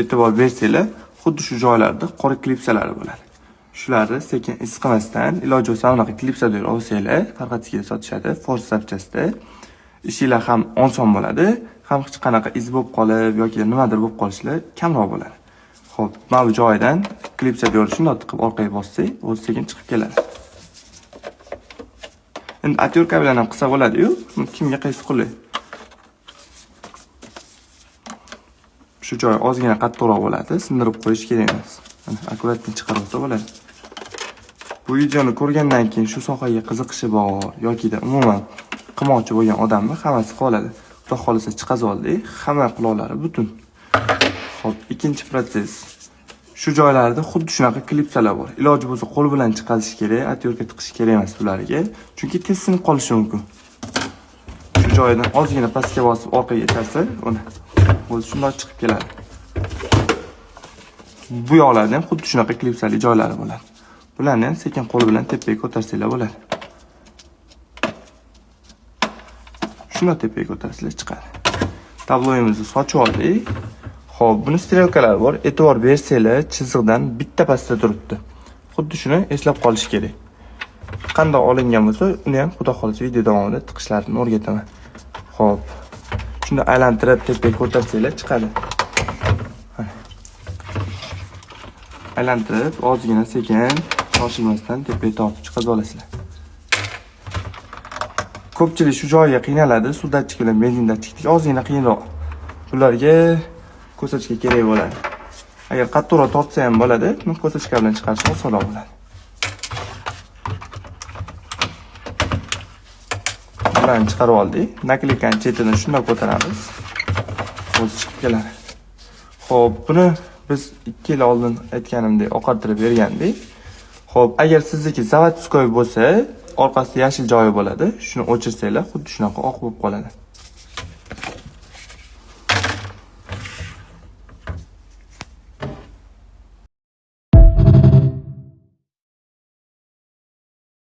E'tibor bersanglar, xuddi shu joylarda qora klipsalari bo'ladi. Shularni sekin isqimasdan iloji bo'lsa unaqa klipsalar olsanglar, tarqatishga sotishadi, fors zapchasida. Ishinglar ham oson bo'ladi, ham hech qanaqa iz bo'lib qolib yoki nimadir bo'lib qolishlar kamroq bo'ladi. Xo'p, mana bu joyidan klipsa yo'lishni tiqib orqaga bossang, o'zi sekin chiqib keladi. Endi atyorka bilan ham qilsa bo'ladi-yu, kimga qaysi qulay. Shu joy ozgina qattiqroq bo'ladi, sindirib qo'yish kerak emas. Mana akkuratni chiqarib olsa bo'ladi. Bu videoni ko'rgandan keyin shu sohaga qiziqishi bor yoki umuman qilmoqchi bo'lgan odamni hammasi qoladi. Xudo xolisa chiqazib oldik, hamma quloqlari butun. Xo'p, ikkinchi protsess. Shu joylarda xuddi shunaqa klipsalar bor. Iloji bo'lsa qo'l bilan chiqazish kerak, atyorka tiqish kerak emas bularga, chunki tez sinib qolishi mumkin. Shu joyidan ozgina pastga bosib orqaga itarsa, uni o'zi shunday chiqib keladi. Bu yoqlarda ham xuddi shunaqa klipsali joylari bo'ladi. Bularni ham sekin qo'l bilan tepaga ko'tarsanglar bo'ladi. Shuni tepaga ko'tarsanglar chiqadi. Tabloyimizni sochib oldik. Xo'p, buni strelkalari bor. E'tibor bersanglar, chiziqdan bitta pastda turibdi. Xuddi shuni eslab qolish kerak. Qanday olingan bo'lsa, uni ham xudo xolisa video davomida tiqishlarini o'rgataman. Xo'p. Shuni aylantirib tepaga ko'tarsanglar chiqadi. Aylantirib, ozgina sekin, shoshilmasdan tepaga tortib chiqarib olasizlar. Ko'pchilik shu joyga qiynaladi, suv datchik bilan benzin datchikdek ozgina qiyinroq. Bularga ko'sachka kerak bo'ladi. Agar qattiqroq tortsa ham bo'ladi, ko'sachka bilan chiqarish osonroq bo'ladi. Bularni chiqarib oldik. Nakleykaning chetidan shunday ko'taramiz. O'zi chiqib keladi. Xo'p, buni biz 2 yil oldin aytganimdek oqartirib bergandik. Xo'p, agar sizniki zavodskoy bo'lsa, orqasida yashil joyi bo'ladi. Shuni o'chirsanglar, xuddi shunaqa oq bo'lib qoladi.